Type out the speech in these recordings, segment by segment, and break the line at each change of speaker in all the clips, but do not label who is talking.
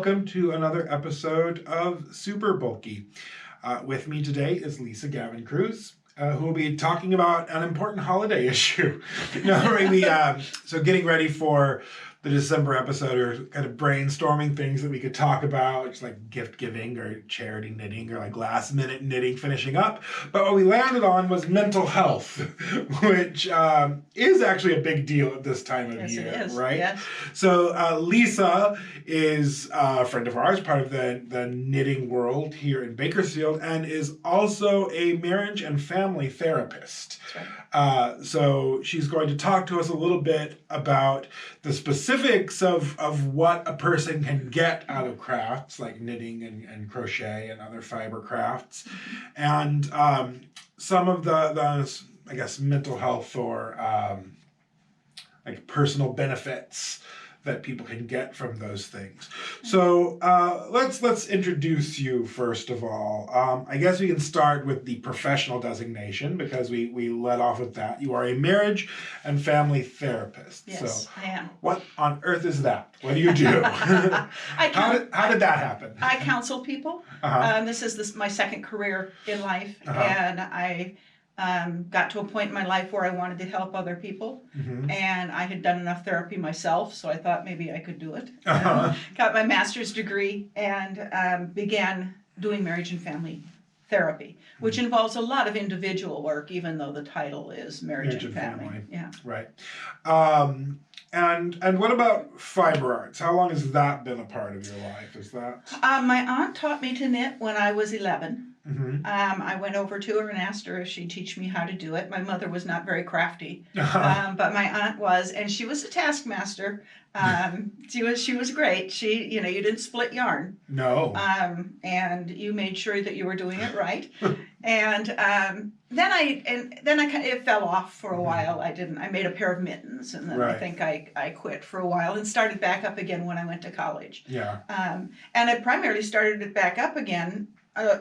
welcome to another episode of Super Bulky. With me today is Lisa Gavin-Cruse, who will be talking about an important holiday issue. So getting ready for the December episode, or kind of brainstorming things that we could talk about, just like gift giving or charity knitting or like last minute knitting finishing up. But what we landed on was mental health, which is actually a big deal at this time of year,
it is.
right?
Yes.
So Lisa is a friend of ours, part of the knitting world here in Bakersfield, and is also a marriage and family therapist.
That's right.
So she's going to talk to us a little bit about the specifics of what a person can get out of crafts like knitting and crochet and other fiber crafts, and some of the I guess mental health or like personal benefits that people can get from those things. So let's introduce you first of all. I guess we can start with the professional designation because we led off with that. You are a marriage and family therapist.
Yes,
so
I am.
What on earth is that? What do you do? How did that happen?
I counsel people. This is my second career in life, and I got to a point in my life where I wanted to help other people, and I had done enough therapy myself, so I thought maybe I could do it. Got my master's degree and began doing marriage and family therapy, which involves a lot of individual work, even though the title is marriage and family. Yeah.
Right. And what about fiber arts? How long has that been a part of your life? Is that?
My aunt taught me to knit when I was 11. I went over to her and asked her if she'd teach me how to do it. My mother was not very crafty, but my aunt was, and she was a taskmaster. She was great. You didn't split yarn.
No.
And you made sure that you were doing it right. And then it fell off for a while. I made a pair of mittens, and then I think I quit for a while and started back up again when I went to college.
Yeah.
And I primarily started it back up again,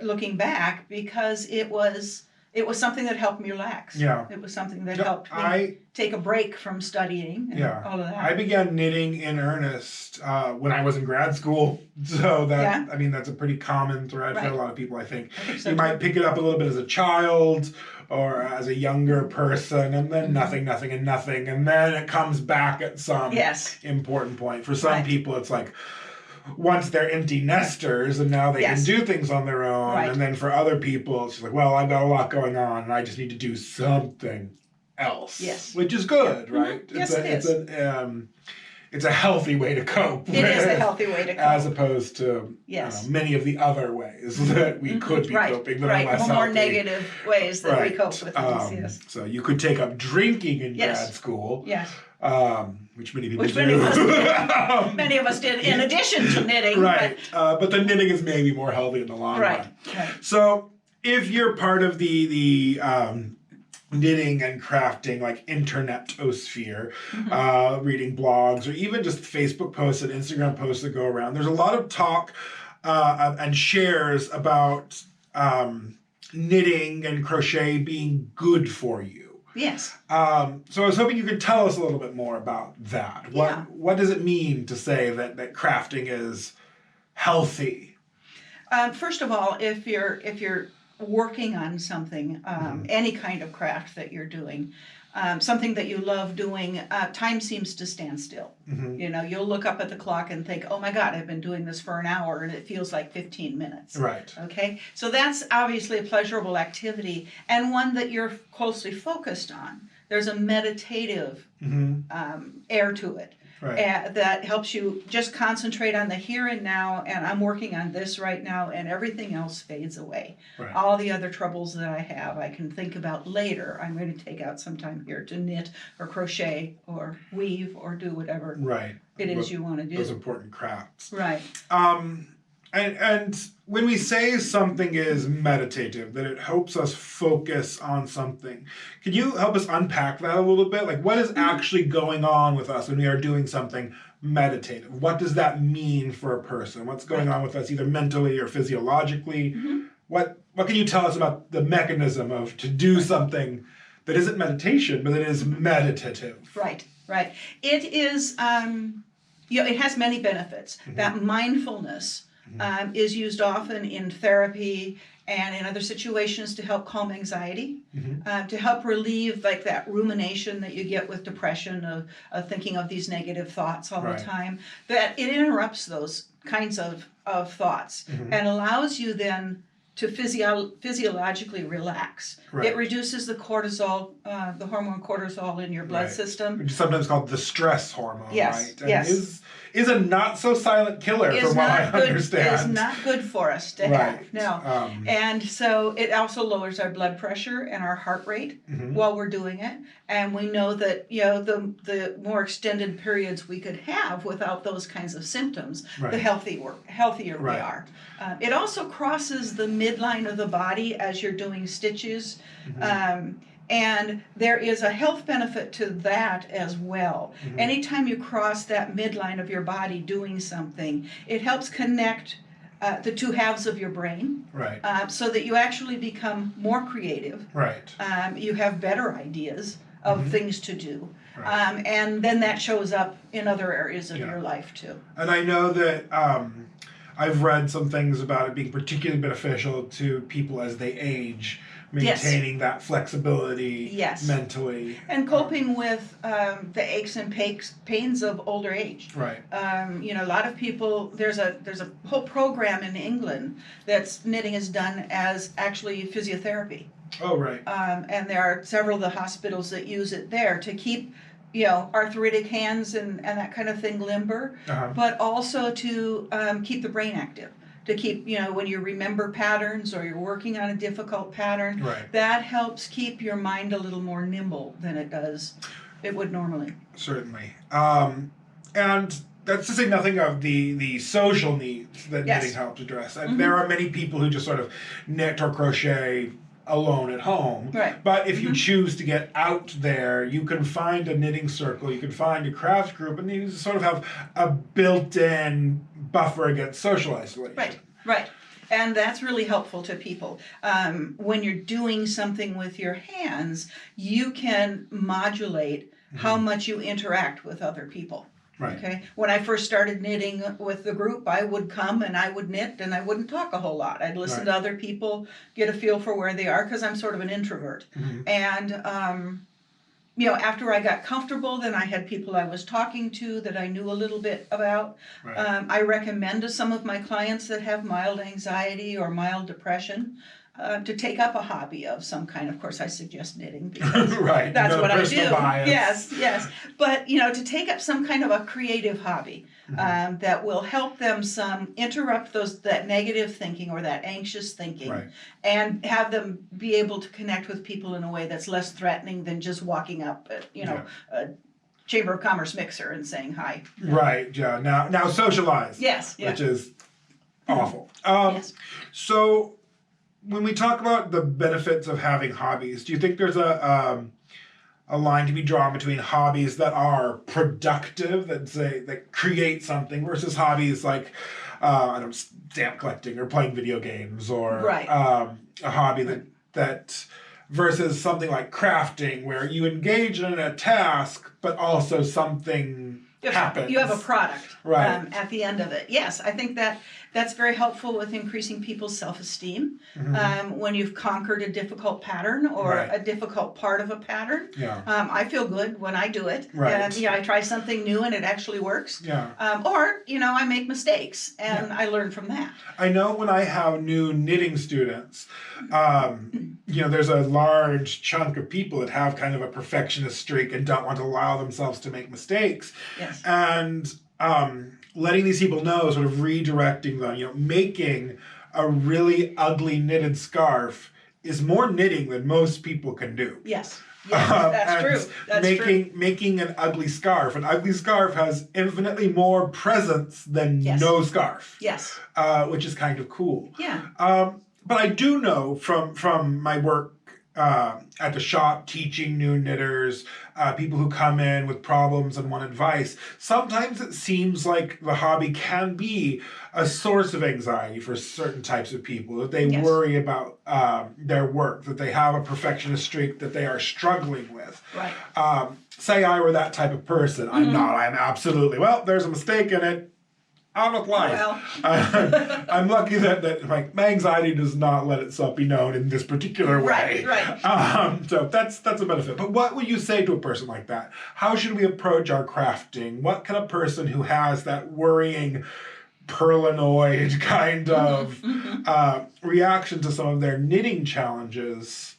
looking back, because it was something that helped me relax.
Yeah.
It was something that helped me take a break from studying and all of that. I
began knitting in earnest when I was in grad school. So that's a pretty common thread for a lot of people, I think.
So
you might pick it up a little bit as a child or as a younger person, and then nothing, and then it comes back at some important point. For some people, it's like, once they're empty nesters and now they can do things on their own. And then for other people, it's just like, well, I've got a lot going on and I just need to do something else.
Yes.
Which is good, right?
Yes, it is.
It's a healthy way to cope.
It is a healthy way to cope.
As opposed to many of the other ways that we could be coping that are less healthy.
More negative ways that we cope with things, yes.
So you could take up drinking in grad school.
Yes.
Which many people do.
Many of us did in addition to knitting.
Right. But the knitting is maybe more healthy in the long run.
Right.
So if you're part of the knitting and crafting, like internetosphere, reading blogs, or even just Facebook posts and Instagram posts that go around, there's a lot of talk and shares about knitting and crochet being good for you.
Yes.
So I was hoping you could tell us a little bit more about that. What does it mean to say that crafting is healthy?
First of all, if you're working on something, any kind of craft that you're doing, something that you love doing, time seems to stand still. You'll look up at the clock and think, oh my God, I've been doing this for an hour and it feels like 15 minutes.
Right.
Okay. So that's obviously a pleasurable activity and one that you're closely focused on. There's a meditative air to it. That helps you just concentrate on the here and now, and I'm working on this right now, and everything else fades away. All the other troubles that I have, I can think about later. I'm going to take out some time here to knit or crochet or weave or do whatever it is you want to do.
Those important crafts.
Right.
And when we say something is meditative, that it helps us focus on something, can you help us unpack that a little bit? Like, what is actually going on with us when we are doing something meditative? What does that mean for a person? What's going on with us, either mentally or physiologically? What can you tell us about the mechanism to do something that isn't meditation, but that is meditative?
Right. It is... it has many benefits. That mindfulness is used often in therapy and in other situations to help calm anxiety, to help relieve like that rumination that you get with depression of thinking of these negative thoughts all the time. That it interrupts those kinds of thoughts and allows you then to physiologically relax. It reduces the cortisol, the hormone cortisol in your blood system.
Which is sometimes called the stress hormone,
yes,
right? And
yes.
Is a not so silent killer from what I understand.
It is not good for us to have. No. And so it also lowers our blood pressure and our heart rate while we're doing it. And we know that, the more extended periods we could have without those kinds of symptoms, the healthier we are. It also crosses the midline of the body as you're doing stitches. And there is a health benefit to that as well. Anytime you cross that midline of your body doing something, it helps connect the two halves of your brain, so that you actually become more creative. You have better ideas of things to do. And then that shows up in other areas of your life too.
And I know that I've read some things about it being particularly beneficial to people as they age, maintaining that flexibility mentally.
And coping with the aches and pains of older age. A lot of people, there's a whole program in England that's knitting is done as actually physiotherapy. And there are several of the hospitals that use it there to keep arthritic hands and that kind of thing limber, but also to keep the brain active. To keep, when you remember patterns or you're working on a difficult pattern, that helps keep your mind a little more nimble than it would normally.
Certainly. And that's to say nothing of the social needs that knitting helps address. And there are many people who just sort of knit or crochet alone at home. But if you choose to get out there, you can find a knitting circle, you can find a craft group, and you sort of have a built-in buffer against social isolation.
Right. And that's really helpful to people. When you're doing something with your hands, you can modulate how much you interact with other people. Okay. When I first started knitting with the group, I would come and I would knit and I wouldn't talk a whole lot. I'd listen to other people, get a feel for where they are, because I'm sort of an introvert. And after I got comfortable, then I had people I was talking to that I knew a little bit about. I recommend to some of my clients that have mild anxiety or mild depression to take up a hobby of some kind. Of course, I suggest knitting because that's what I do.
Bias.
Yes. But, to take up some kind of a creative hobby that will help them interrupt that negative thinking or that anxious thinking and have them be able to connect with people in a way that's less threatening than just walking up at, a Chamber of Commerce mixer and saying hi.
Now socialize. Which is awful. So when we talk about the benefits of having hobbies, do you think there's a line to be drawn between hobbies that are productive, that create something, versus hobbies like stamp collecting or playing video games, or a hobby that versus something like crafting, where you engage in a task but also something happens.
You have a product at the end of it. Yes, I think that's very helpful with increasing people's self-esteem. When you've conquered a difficult pattern or a difficult part of a pattern, I feel good when I do it. I try something new and it actually works. Or, I make mistakes and I learn from that.
I know when I have new knitting students, there's a large chunk of people that have kind of a perfectionist streak and don't want to allow themselves to make mistakes. And letting these people know, sort of redirecting them, making a really ugly knitted scarf is more knitting than most people can do.
That's true.
Making an ugly scarf. An ugly scarf has infinitely more presence than no scarf. Which is kind of cool. But I do know from my work at the shop teaching new knitters, people who come in with problems and want advice, sometimes it seems like the hobby can be a source of anxiety for certain types of people, that they worry about their work, that they have a perfectionist streak that they are struggling with.
Right.
Say I were that type of person. I'm not. I'm absolutely, well, there's a mistake in it. On with life.
Well.
I'm lucky that my anxiety does not let itself be known in this particular way.
Right.
So that's a benefit. But what would you say to a person like that? How should we approach our crafting? What can a person who has that worrying, paranoid kind of reaction to some of their knitting challenges,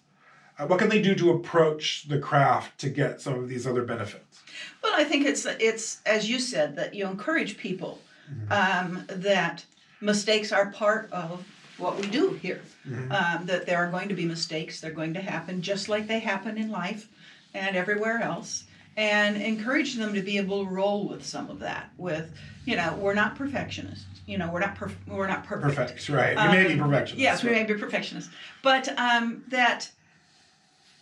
what can they do to approach the craft to get some of these other benefits?
Well, I think it's as you said, that you encourage people that mistakes are part of what we do here. That there are going to be mistakes, they're going to happen just like they happen in life and everywhere else, and encourage them to be able to roll with some of that. With, we're not perfectionists. We're not perfect.
Perfect, right? We may be perfectionists.
Yes, we may be perfectionists, but that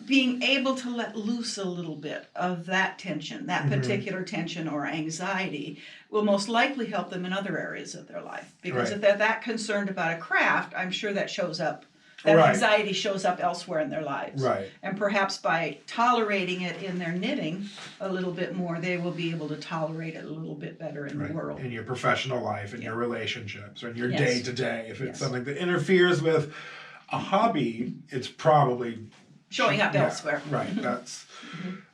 being able to let loose a little bit of that tension, that particular tension or anxiety, will most likely help them in other areas of their life. Because if they're that concerned about a craft, I'm sure that shows up, that anxiety shows up elsewhere in their lives.
Right.
And perhaps by tolerating it in their knitting a little bit more, they will be able to tolerate it a little bit better in the world.
In your professional life, in your relationships, or in your day-to-day. If it's something that interferes with a hobby, it's probably
showing up elsewhere.
Right. That's.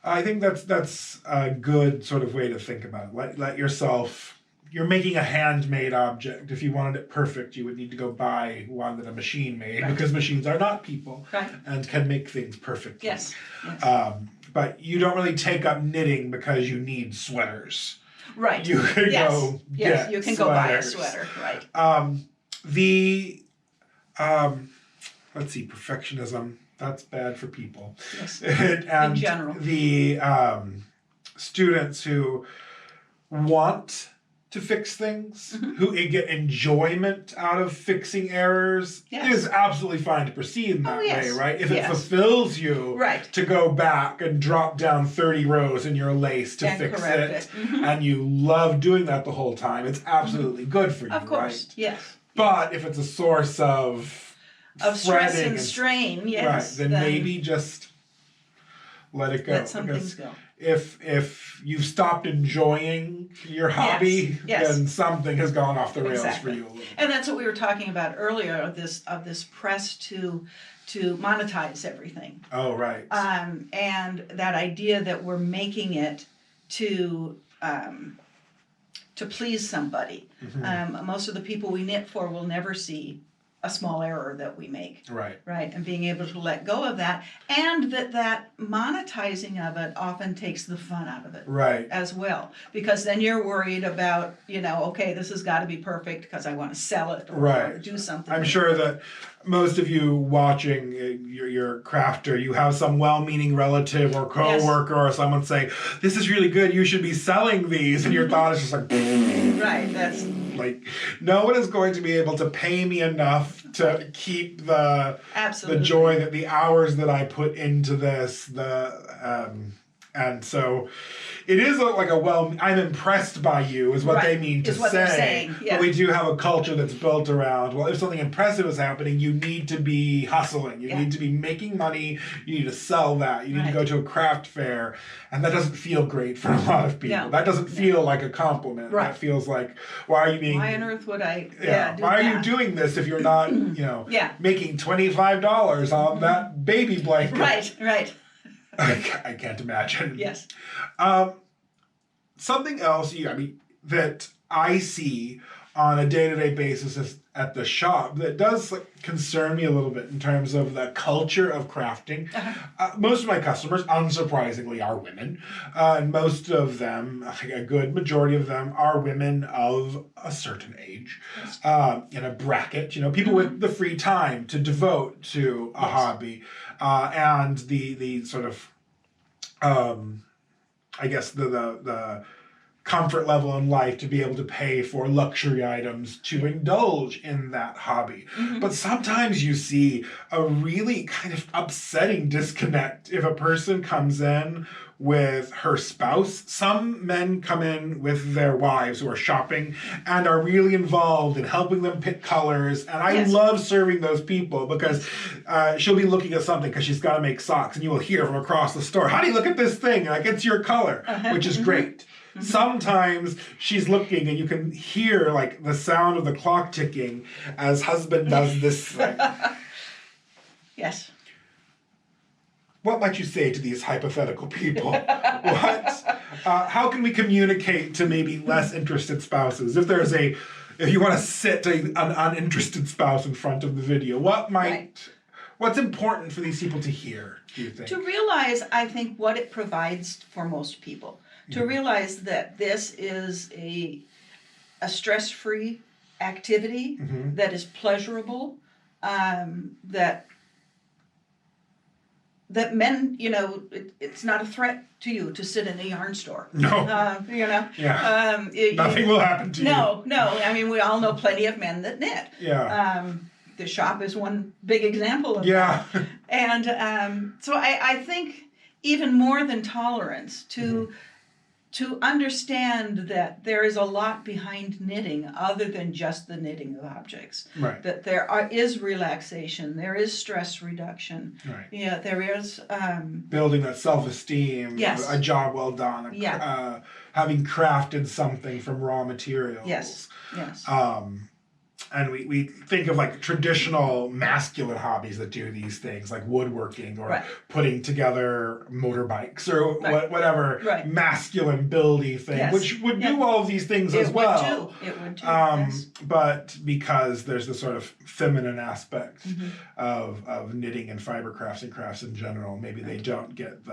I think that's a good sort of way to think about it. Let yourself. You're making a handmade object. If you wanted it perfect, you would need to go buy one that a machine made, because machines are not people and can make things perfectly.
Yes.
But you don't really take up knitting because you need sweaters.
Right.
You can go.
Yes. You can go buy a sweater. Right.
Let's see. Perfectionism. That's bad for people.
Yes.
And
in general.
The students who want to fix things, who get enjoyment out of fixing errors, it is absolutely fine to proceed in that way, right? If it fulfills you to go back and drop down 30 rows in your lace to fix it, and you love doing that the whole time, it's absolutely good for you,
of course,
right?
Yes.
But if it's a source of
stress and strain,
then maybe just let it go.
Let some things go.
If you've stopped enjoying your hobby, then something has gone off the rails for you a little.
And that's what we were talking about earlier, of this press to monetize everything.
Oh, right.
And that idea that we're making it to please somebody. Most of the people we knit for will never see a small error that we make. Right. And being able to let go of that, and that monetizing of it often takes the fun out of it. Right. As well. Because then you're worried about, okay, this has got to be perfect because I want to sell it or do something.
I'm sure that most of you watching, your crafter, you have some well-meaning relative or co-worker or someone say, this is really good, you should be selling these, and your thought is just like,
right, that's
like, no one is going to be able to pay me enough to keep the joy, that the hours that I put into this, and so it is I'm impressed by you is what they mean to say. But we do have a culture that's built around, well, if something impressive is happening, you need to be hustling. You need to be making money. You need to sell that. You need to go to a craft fair. And that doesn't feel great for a lot of people. No. That doesn't feel like a compliment. That feels like, why on earth would I do why are you doing this if you're not, making $25 on that baby blanket? Right. I can't imagine. Yes. Something else, that I see on a day-to-day basis at the shop that does concern me a little bit in terms of the culture of crafting. Most of my customers, unsurprisingly, are women. And most of them, a good majority of them, are women of a certain age, in a bracket, people with the free time to devote to a hobby. And the sort of, I guess the comfort level in life to be able to pay for luxury items to indulge in that hobby. But sometimes you see a really kind of upsetting disconnect if a person comes in with her spouse. Some men come in with their wives who are shopping and are really involved in helping them pick colors. And I love serving those people because she'll be looking at something because she's got to make socks, and you will hear from across the store, "How do you look at this thing?" Like, it's your color, which is great. Sometimes she's looking and you can hear like the sound of the clock ticking as husband does this thing.
Yes.
What might you say to these hypothetical people? How can we communicate to maybe less interested spouses? If you want to sit an uninterested spouse in front of the video, what's important for these people to hear, do you think?
To realize, I think, what it provides for most people. To realize that this is a stress-free activity that is pleasurable, that men, it's not a threat to you to sit in a yarn store.
No.
Yeah.
Nothing will happen to you.
No. I mean, we all know plenty of men that knit.
Yeah.
The shop is one big example of that. And so I think even more than tolerance, to understand that there is a lot behind knitting other than just the knitting of objects.
Right.
That there is relaxation, there is stress reduction.
Right.
Yeah, there is
building that self-esteem.
Yes.
A job well done. Having crafted something from raw materials.
Yes.
And we think of like traditional masculine hobbies that do these things, like woodworking or putting together motorbikes or whatever masculine buildy thing, which would do all of these things as well.
It would too. Yes.
But because there's the sort of feminine aspect of knitting and fiber crafts and crafts in general, maybe they don't get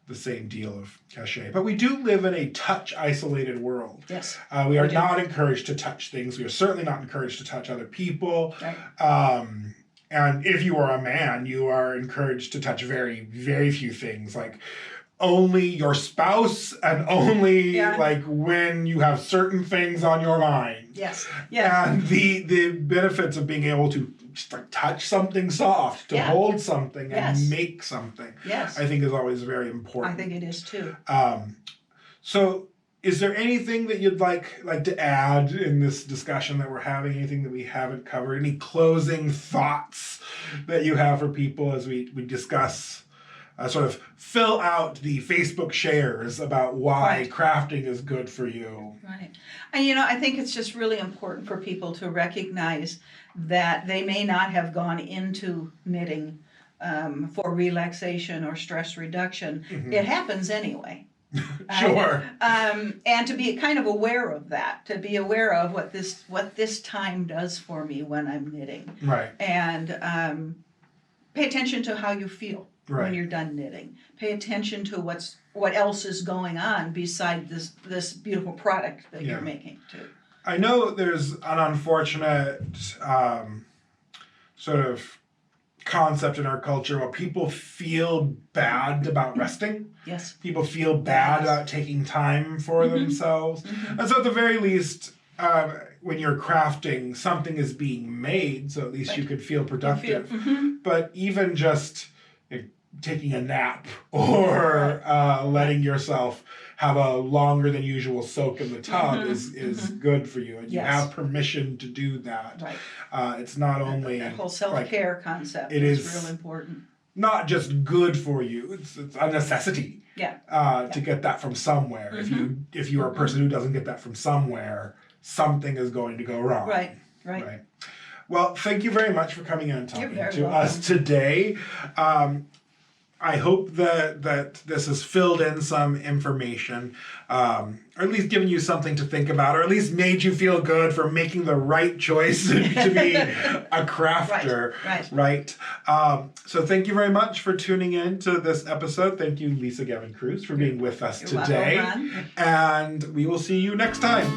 the same deal of cachet. But we do live in a touch-isolated world.
Yes.
We are not encouraged to touch things. We are certainly not encouraged to touch other people.
Right.
And if you are a man, you are encouraged to touch very, very few things, like only your spouse and only like when you have certain things on your mind.
Yes. Yeah.
And the benefits of being able to just like touch something soft, to hold something and make something, I think is always very important.
I think it is too.
So is there anything that you'd like to add in this discussion that we're having? Anything that we haven't covered? Any closing thoughts that you have for people as we discuss, sort of fill out the Facebook shares about why crafting is good for you?
Right. And I think it's just really important for people to recognize that they may not have gone into knitting for relaxation or stress reduction. It happens anyway.
Sure.
And to be kind of aware of that, to be aware of what this time does for me when I'm knitting.
Right.
And pay attention to how you feel when you're done knitting. Pay attention to what else is going on beside this beautiful product that you're making too.
I know there's an unfortunate sort of concept in our culture where people feel bad about resting.
Yes.
People feel bad about taking time for themselves. And so at the very least, when you're crafting, something is being made, so at least you could feel productive. But even just taking a nap or letting yourself have a longer than usual soak in the tub is good for you, and you have permission to do that.
Right.
It's not only
that whole self-care concept is real important.
Not just good for you; it's a necessity. To get that from somewhere. If you are a person who doesn't get that from somewhere, something is going to go wrong.
Right.
Well, thank you very much for coming in and talking to us today. I hope that this has filled in some information, or at least given you something to think about, or at least made you feel good for making the right choice to be a crafter. Right. So thank you very much for tuning in to this episode. Thank you, Lisa Gavin-Cruse, for being with us today.
Welcome, Ron.
And we will see you next time.